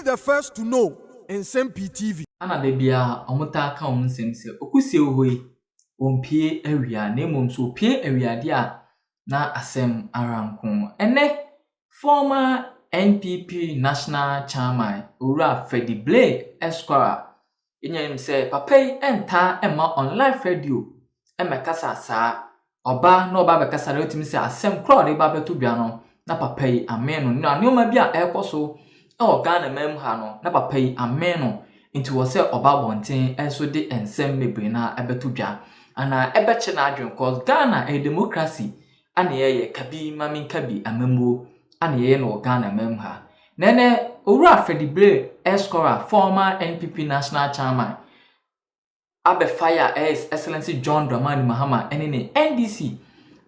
the first to know Nsem-Pii TV. Ana debia omuta ka nsem se okusie hoi ompie awia na emom so pie awia dia na asem aranko ene former NPP national chairman ura Freddie Blay esquire enyem se papai enta ema online radio emekasa sa oba na oba bekasa na otimi se asem crowd eba beto bia no na papai ameno na neoma bia ekoso e Ghana mem ha no na papai ameno into was say oba bonten enso de ensem mebre na ebeto bia ana ebeche na adwen cause Ghana a democracy ana ye kabi mamin kabi amembo ana ye no Ghana mem ha nene owura Freddie Blay esquire former NPP national chairman abe fire excellency John Dramani Mahama ene NDC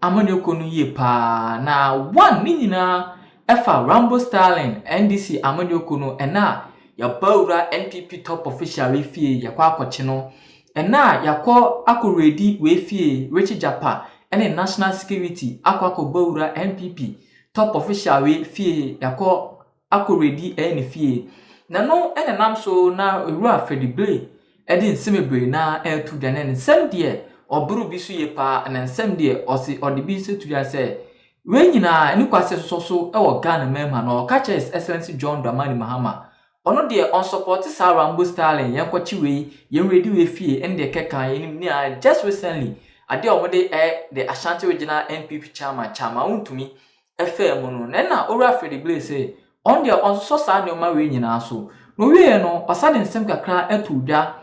amani okonu ye pa na one ni nyina efa Rambo Sterling NDC amani okonu ena ya baura NPP top official we fie yakwa akoche no ena yakọ akoredi we fie Richie Japa ene national security akwa baura NPP top official we fie yakọ akoredi ene fie na no ene nam so na ewura Freddie Blay edi nsemebre na etu da na nsem de oburu bisu ye pa na nsem de osi odi bisu tu ya se we nyina eni kwase so e wo Ghana mema na Okudzeto excellency John Dramani Mahama ono de on support sa Rambo Sterling yankwachi we yen ready we fie en de keka yen ni just recently ade omode the Ashanti regional NPP chairman untumi FM no na owura Freddie Blay say on de on so sa ne ma we nyina so no we no osade nsem kakra etudwa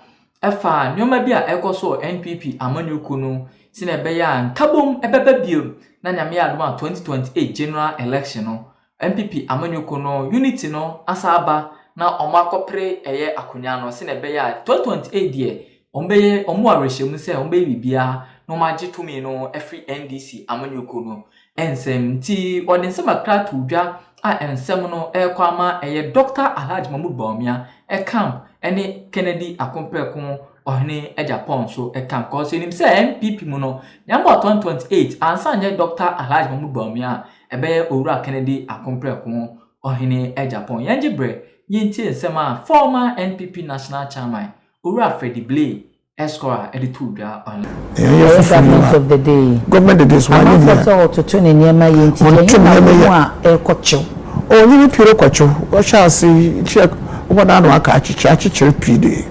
efa nyoma bia ekoso NPP amanyuku no sine beya nkabom ebeba biom na nyame adom 2028 general election no NPP amanyuku no unity no asaba na omakopre eye akonya no sine beya 2028 die ombeye omo arehemu se ombeye bibia no magitumi no every NDC amanyuku no Nsem-Pii odensema kra tudwa a ensem no ekwama eye Dr. Alhaji Mahmoud Bawumia camp ene Kennedy akomprekon ohne Japan so camp cause him say NPP mu no nyamba 2028 ansanje Dr. Alhaji Mahmoud Bawumia ebe owura Kennedy akomprekon ohne Japan yanjibre yinti ensema former NPP national chairman owura Freddie Blay esquire editudwa on government of the day government is one of so to tune nyema yinti nyema ekocho o ni piro kwacho o sha si check oboda no aka achichire pide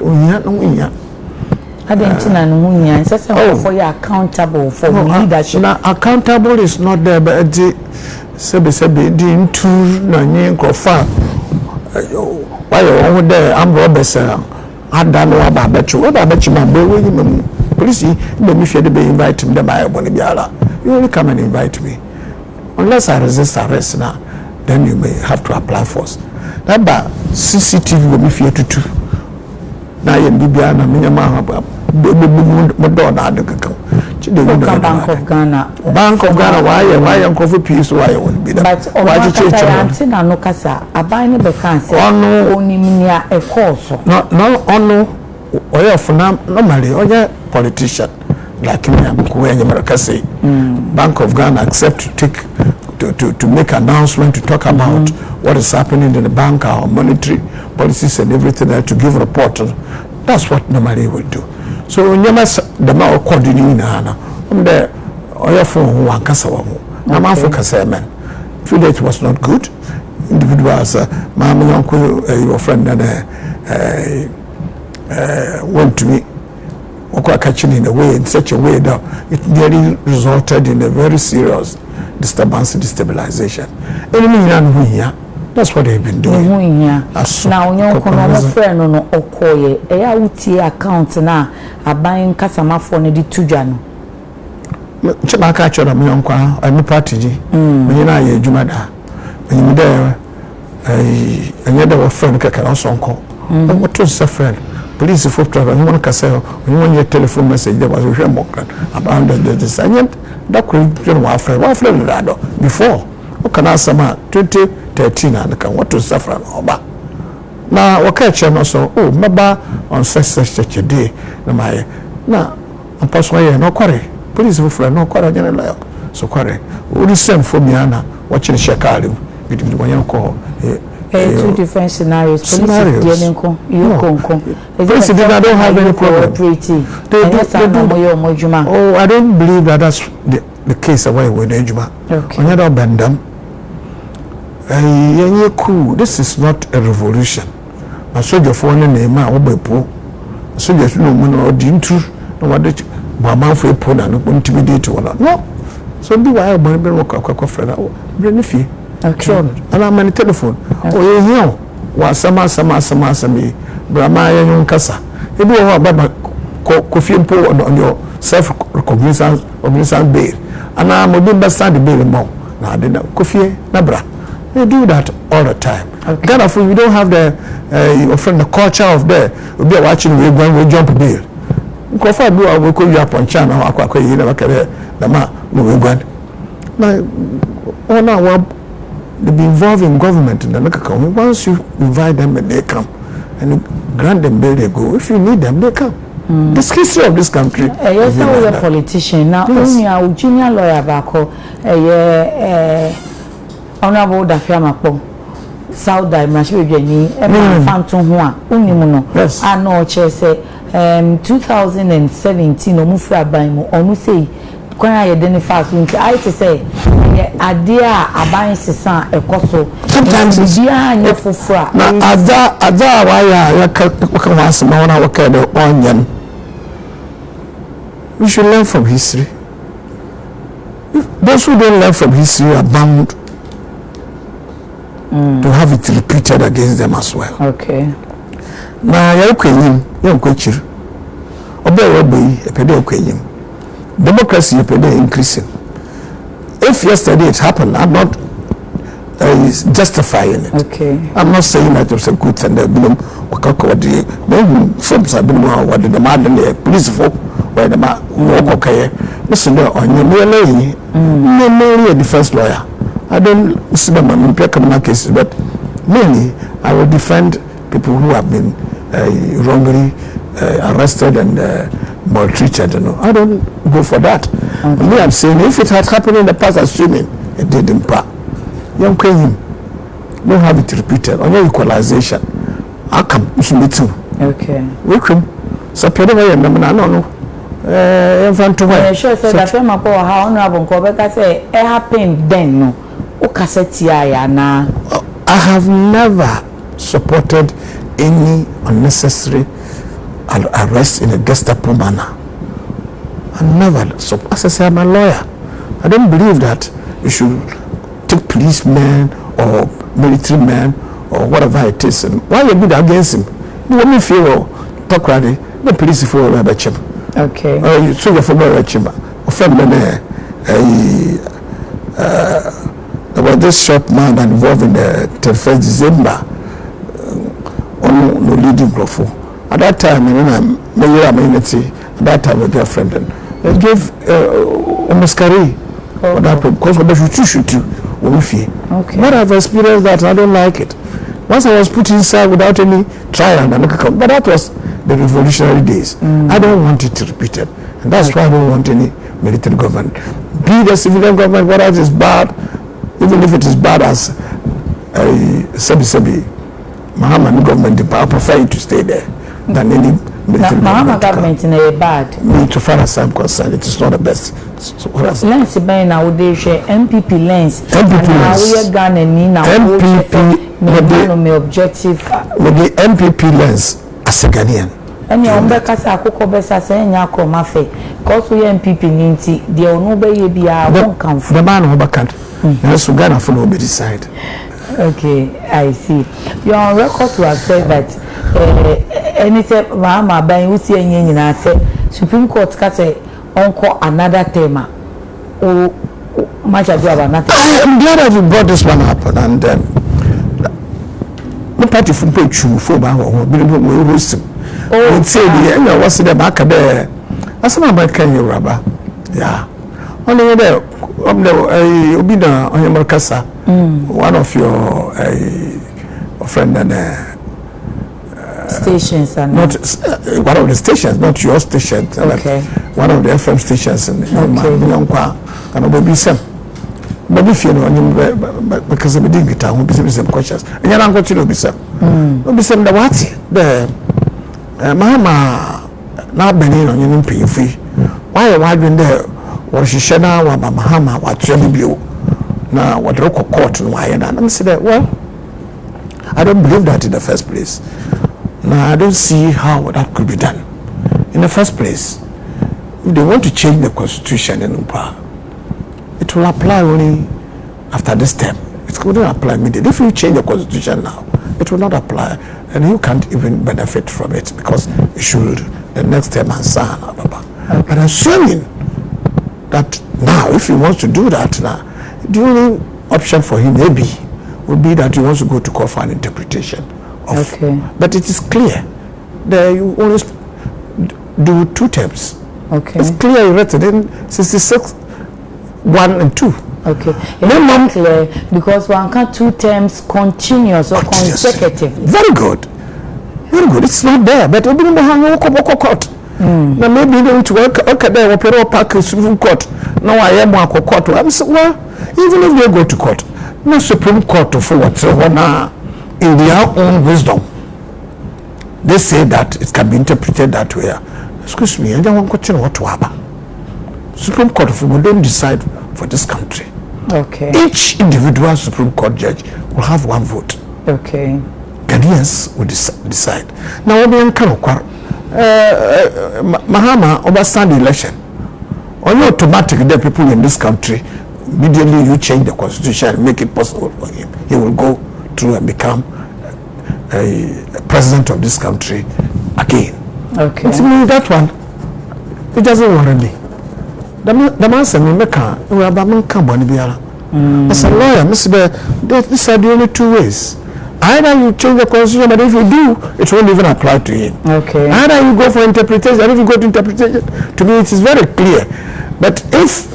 onya no nya adentina no hunya nsese for you accountable for leadership na accountable is not there but the sebe di ntu na nyi nkrofa why you there am robesa adano ababechu ma be we yim police be me fie de be invite me dem ayebo ne biara you only come and invite me unless I resist arrest now then you may have to apply for that ba CCTV go me fie tutu na ye bibia na me nyama mo do na de kaka chide we Bank of Ghana why uncle peace why will be that but why church na no kasa aban ne be kan say onimnia e course no ono oyofuna normally oye politician like me amko we America say Bank of Ghana accept to take to make announcement to talk about what is happening in the bank, our monetary policies and everything to give report. That's what normally we do. So nyama the ma coordinating na the oyofo ho ankasa wo na ma fo kasa men feel it was not good. Individuals mama uncle your friend and went to me catching in a way in such a way that it nearly resulted in a very serious disturbance and destabilization. That's what they've been doing. Now you can friend no okoye eya utie account na aban kasama for ne di tujano chema ka chora me yonkwa ami party ji me na ye adwuma da me de enye de friend kaka na sonko what to say friend police for travel you want to say you want your telephone message there was a remote about the assignment that could be one friend that before okana sama 2013 and can what to suffer oba na wakache no so oh meba on such a day na my na apostle ye no kware police for no kware general so kware o the same for me ana watching shekali with one call Two different scenarios. Scenarios. Police I don't have any problem. Oh, I don't believe that that's the case away with Ejuma. Okay. On your bend them. Cool. This is not a revolution. I saw your phone name, my obepo. So you know, no, didn't true. No, what did Mama for a pona no intimidate one? No. So do I have my friend? Bring fee. Okay. Sure. And I'm on the telephone. Oh, you know. Was sama me. Brahma young Kasa. You do about coffee on your self-recognizance bail. And I'm a bit stand the bail more. Now I didn't coffee, Nabra. They do that all the time. Okay. Therefore, we don't have the the culture of there. We'll be watching, we're going to jump bail. Because I do, I will call you up on channel, I will you never carry the man, no, we're going. Now, all our they be involved in government in the local community. Once you invite them and they come, and you grant them bail, they go. If you need them, they come. This history of this country. Yes, I was a politician. Now, only a junior lawyer back home. Honorable Dafiamapo, South Dimension, Phantom Hua, Unimuno. Yes. I know, Chese, 2017, Omufra Baimo, Omusei, when I identify, I to say, Adia, Abain Sisan, a coso. Sometimes it's your for now, Ada, why I can once more, I will carry the onion. We should learn from history. Those who don't learn from history are bound to have it repeated against them as well. Okay. Now, you're queen, you're coaching. Obey, a pedo queen. Democracy, a pedo increasing. If yesterday it happened, I'm not justifying it. Okay. I'm not saying that it was a good thing. There been folks have been what the demand and the police folk where the man walk okay. Listen, on your lady, no, a defense lawyer. I don't see them in criminal cases, but mainly I will defend people who have been wrongly arrested and maltreated. You know, I don't go for that. Me, I'm saying if it had happened in the past, assuming it didn't pass, young Queen, don't have it repeated. On your equalization, I come to too. Okay. We come. So, I don't know. Sure, so that I'm how honorable Quebec say it happened then. No. I have never supported any unnecessary arrest in a Gestapo manner. I never. So, as I say, I'm a lawyer. I don't believe that you should take policemen or military men or whatever it is. And why you good against him? You want me feel talk ready? The police for a batch. Okay. You so you for a chamber. About this short man involved in the 31st December on no leading growth. At that time, at that time, a girlfriend, and they gave Omascari because of the shoot. Okay. But I've experienced that, I don't like it. Once I was put inside without any trial, but that was the revolutionary days. I don't want it repeated, and that's why I don't want any military government. Be the civilian government, whether it is bad. Even if it is bad as Sh0cks, Mahama government, I prefer you to stay there than any military Mahama government in a bad. Me, to far as I'm concerned, it is not the best. So what else? Lens by now they share NPP lens. NPP lens. We are Ghana Nina. NPP. My objective. With the NPP lens as a Ghanaian. And your Umbekasa Akoko Besa saying Yako Mafe. Because we NPP Ninti, the Onube be our won't come from the man who back. Yes, Ghana for nobody decide. Okay, I see. You're on record to have said that anything Mahama by Usi and I said Supreme Court cut uncle another tema. Oh, much ado about nothing. I am glad that you brought this one up, and no party from Pechu for Baho, we roast him. Oh, say the what's the back there? That's not about Kenya rubber. Yeah. Only there. Obida on your Marcasa, one of your friend and stations and not one of the stations, not your station. Okay. One of the FM stations and but if you know, because I'm doing it, I won't be some questions. And you're not going to know, sir. Be some the what? The Mahama now Benin on Nsem-Pii. Why are you there? What she said now about Mahama, what you now, what local court and why? And I'm saying, well, I don't believe that in the first place. Now, I don't see how that could be done. In the first place, if they want to change the constitution in Umpa, it will apply only after this term. It wouldn't apply immediately. If you change the constitution now, it will not apply, and you can't even benefit from it because it should the next term and so on. But assuming that now, if he wants to do that now, the only option for him maybe would be that he wants to go to court for an interpretation of. But it is clear that you always do 2 terms. It's clear written in 66, 1 and 2. It's clear because one can 2 terms continuous or consecutive. Very good. Very good. It's not there, but obi no hang court. Now maybe they to work there opera park Supreme Court. Now I am court. I'm so well, even if they go to court, no Supreme Court to forward in their own wisdom. They say that it can be interpreted that way. Excuse me, I don't want to know what to happen. Supreme Court of don't decide for this country. Each individual Supreme Court judge will have 1 vote. Ghanaians will decide. Now, Mahama overstand the election. Only automatic the people in this country, immediately you change the constitution and make it possible for him. He will go through and become a president of this country again. It's me that one. It doesn't worry me. The man said, we are as a lawyer, Mr. These are the only 2 ways. Either you change the constitution, but if you do, it won't even apply to him. Either you go for interpretation, and if you go to interpretation, to me it is very clear. But if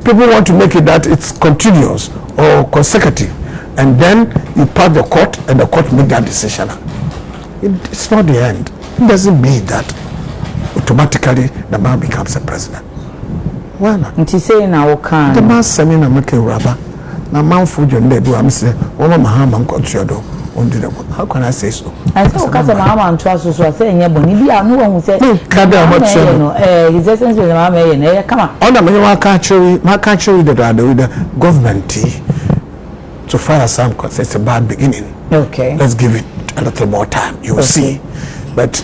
people want to make it that it's continuous or consecutive, and then you pass the court and the court make that decision, it's not the end. It doesn't mean that automatically the man becomes a president. Why not? It is saying now can the man sending a make rubber. Now man food your leg. I'm saying, oh Mahama Okudzeto. How can I say so? I said, because Mahama and trust so I say, yeah, but maybe I know who said, his essence with Mahama. Come on. On the my country that are the government. So far as I'm concerned, it's a bad beginning. Let's give it a little more time. You will see. But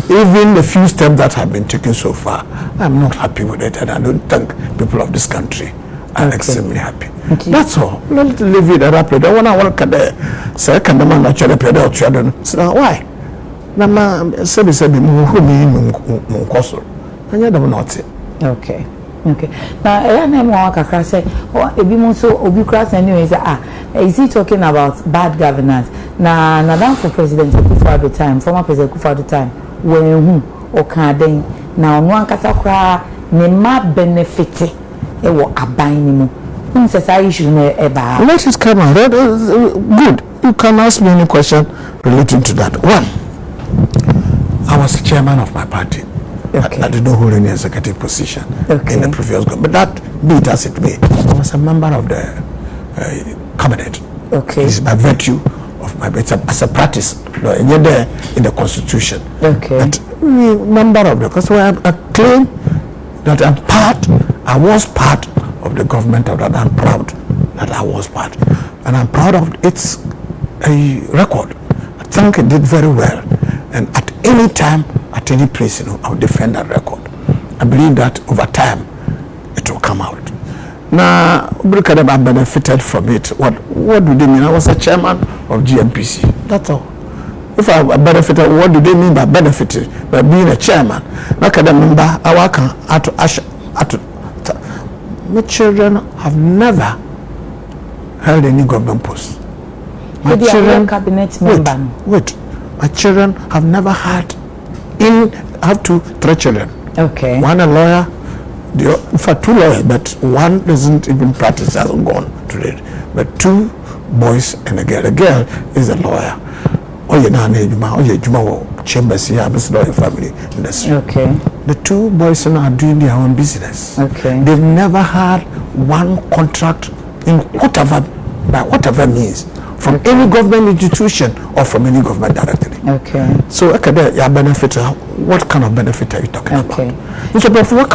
even the few steps that have been taken so far, I'm not happy with it, and I don't think people of this country are extremely happy. That's all. Let's leave it at that. I want to work at the second man that you're a children. So why? Nama said who me cost. And you don't know it. Now, I am more kakra say, oh, ebi mo so obi class anyway say, is he talking about bad governance? Na down for President Kufuor at the time, former President Kufuor at the time, when o kan den na ono ankasa kra ne ma benefit e wo aban ni mo. Let it come on. Good. You can ask me any question relating to that. 1, I was the chairman of my party. I did not hold any executive position in the previous government. But that be it as it may, I was a member of the cabinet. It's by virtue of my as a practice. And you're there in the constitution. But member of the because I claim that I was part of the government of that. I'm proud that I was part, and I'm proud of its record. I think it did very well, and at any time, at any place, I'll defend that record. I believe that over time, it will come out. Now, I benefited from it. What do they mean? I was a chairman of GMPC. That's all. If I benefited, what do they mean by benefited? By being a chairman. Now, I remember I work at my children have never held any government post. My children, cabinet member. Wait. My children have never had I have 3 children. One a lawyer, in fact 2 lawyers, but one doesn't even practice, hasn't gone to it. But 2 boys and a girl. The girl is a lawyer. Oh, you know, chambers here, I'm lawyer family industry. The two boys are doing their own business. Okay. They've never had one contract in by whatever means, from any government institution or from any government directory. Okay. So, your benefit, what kind of benefit are you talking about? It's about what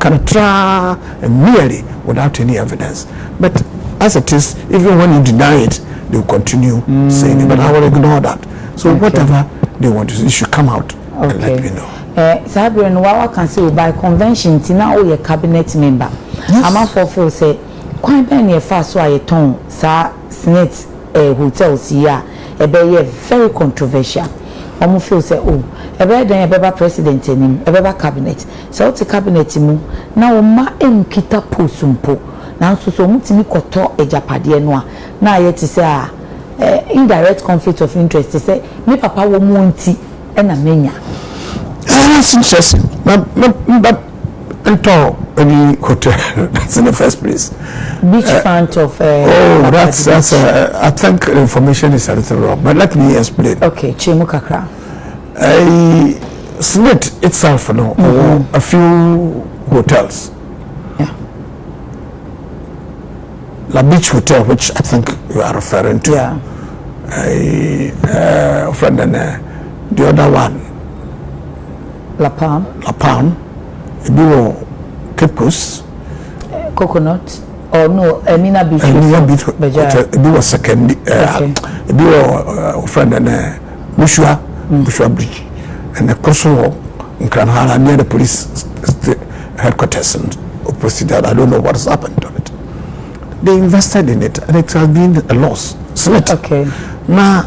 can try merely without any evidence. But as it is, even when you deny it, they will continue saying it. But I will ignore that. So whatever they want to say, you should come out and let me know. Sabri and Wawa can say by convention, Tina or your cabinet member. I'm a for say, quite many fast so I tone, sir, snakes, hotels here, a very controversial. Omo feel say oh ebe dan ebe ba president enim ebe ba cabinet so the cabinet mu na o ma enkita posumpo na so so mutimi koto ejapade no a na ayeti say indirect conflict of interest say me papa wo mu nti e na menya that's interesting but ento any hotel that's in the first place beach front of that's I think information is a little wrong, but let me explain. Okay, chemu kakra Smith itself a few hotels, La Beach Hotel, which I think you are referring to, friend and the other one La Palm, Cape Coast, Coconut, or no, Emina Beach Hotel. It was second. It was friend and Bushua Bridge, and the crosswalk in Kranhala near the police headquarters and opposite that. I don't know what has happened to it. They invested in it, and it has been a loss. Okay. Now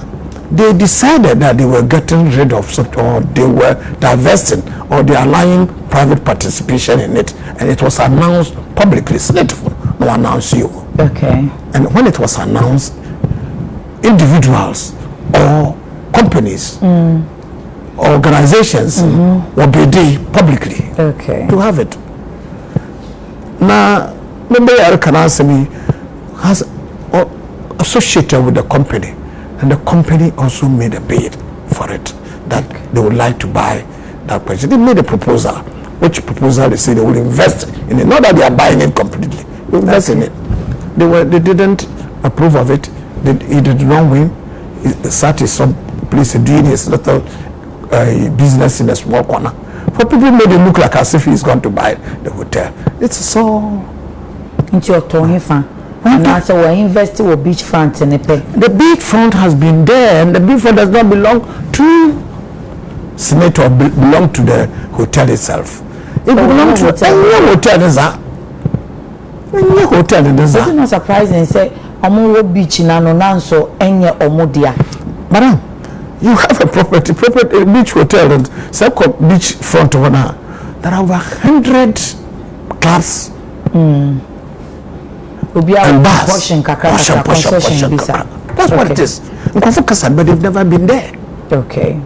they decided that they were getting rid of such, or they were divesting, or they are allowing private participation in it, and it was announced publicly. No announce you. Okay. And when it was announced, individuals or companies, organizations were bid publicly to have it. Now, maybe I can answer me has associated with the company, and the company also made a bid for it that they would like to buy that place. They made a proposal, which proposal they say they will invest in it. Not that they are buying it completely, they invest in it. They didn't approve of it. He did not win. He sat in some place doing his little business in a small corner. For people made it look like as if he's going to buy the hotel. It's so into your tongue fan. And also we're investing with beachfront in the beachfront has been there, and the beachfront does not belong to Senate or belong to the hotel itself. It belongs to any hotel. Any hotel in this. It's not surprising. Say, "Omo beach na no nanso enye omo dia." Madam, you have a property beach hotel and beach front one. There are over 100 clubs. And bars. Portion. That's what it is. But they've never been there. Okay.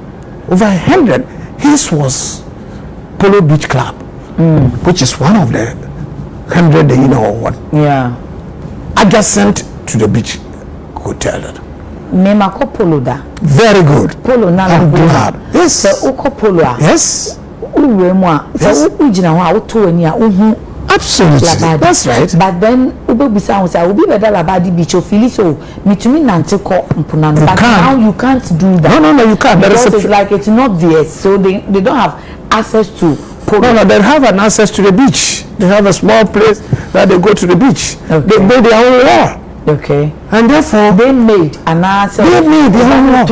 Over 100. His was Polo Beach Club, which is one of the 100, you know what? Yeah. Adjacent to the beach hotel. Memako Polo da. Very good. Polo na. I'm glad. Yes. So uko Polo. Yes. So ujina wa utuenia uhu. Absolutely. Labadi. That's right. But then ube bisa say ubi beda Labadi beach ofili so mitumi nante ko mpunano. But now you can't do that. No, you can't. Because it's like it's not theirs, so they don't have access to Polo. No, they have an access to the beach. They have a small place that they go to the beach. Okay. They build their own wall. Okay. And therefore they made an answer. They made their own wall.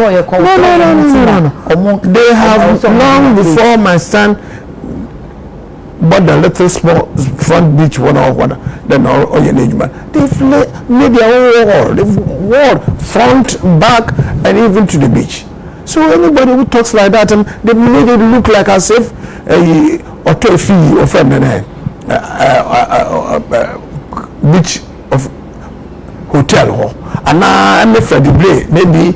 No. They have long before my son bought the little small front beach one then all your name. They've made their own wall. They've walled front, back, and even to the beach. So anybody who talks like that, they made it look like as if or fee or friend beach of hotel hall. And I'm Freddie Blay, maybe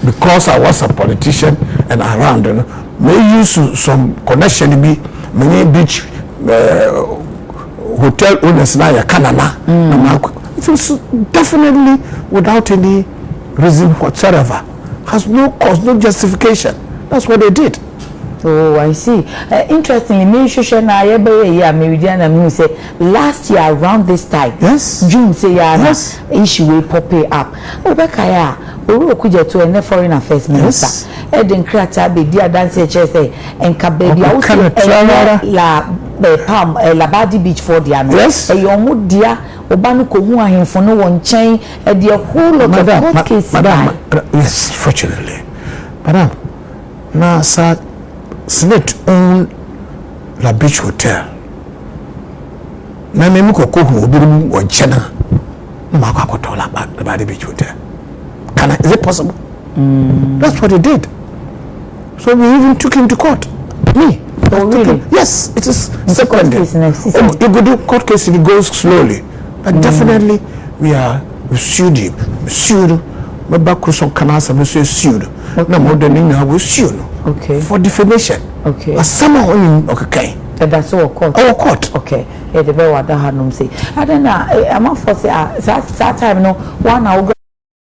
because I was a politician and around, may use some connection be many beach hotel owners now Canada. It was definitely without any reason whatsoever. Has no cause, no justification. That's what they did. Oh, I see. Interestingly, me share na ye Meridiana me say last year around this time. Yes. June say yes. issue will pop up. Obeka ya Okudzeto and foreign affairs minister. Eden krata be dia dance say enka baby la palm la body beach for dia no. Yes. E yo mu dia obanu ko hu ahemfo no won chen e de whole lot of court cases. Yes, fortunately. Madam, na sa Senate own La Beach Hotel. Na me ko hu obirum won chena. Ma kwa kotola La Beach Hotel. Is it possible? That's what he did. So we even took him to court. Me. Oh, really? Yes, it is secondary. You go do court case, it goes slowly. But definitely, we sued him. We sued. My back was on Canasa, we sued. No more than we sued. Okay. For defamation. Okay. But someone okay. That's all court. Our court. Okay. The very what that had no say. I don't know. I'm not for say that time no one hour